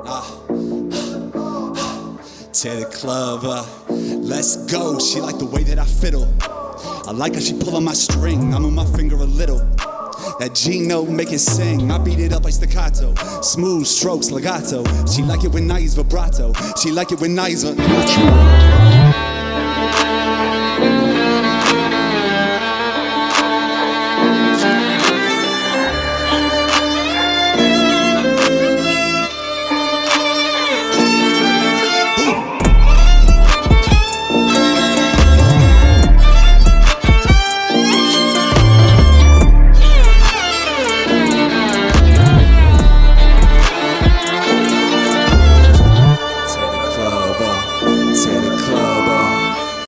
To the club, let's go. She like the way that I fiddle. I like how she pull on my string. I move my finger a little. That G note make it sing. I beat it up like staccato. Smooth strokes legato. She like it when I use vibrato. She like it when I use a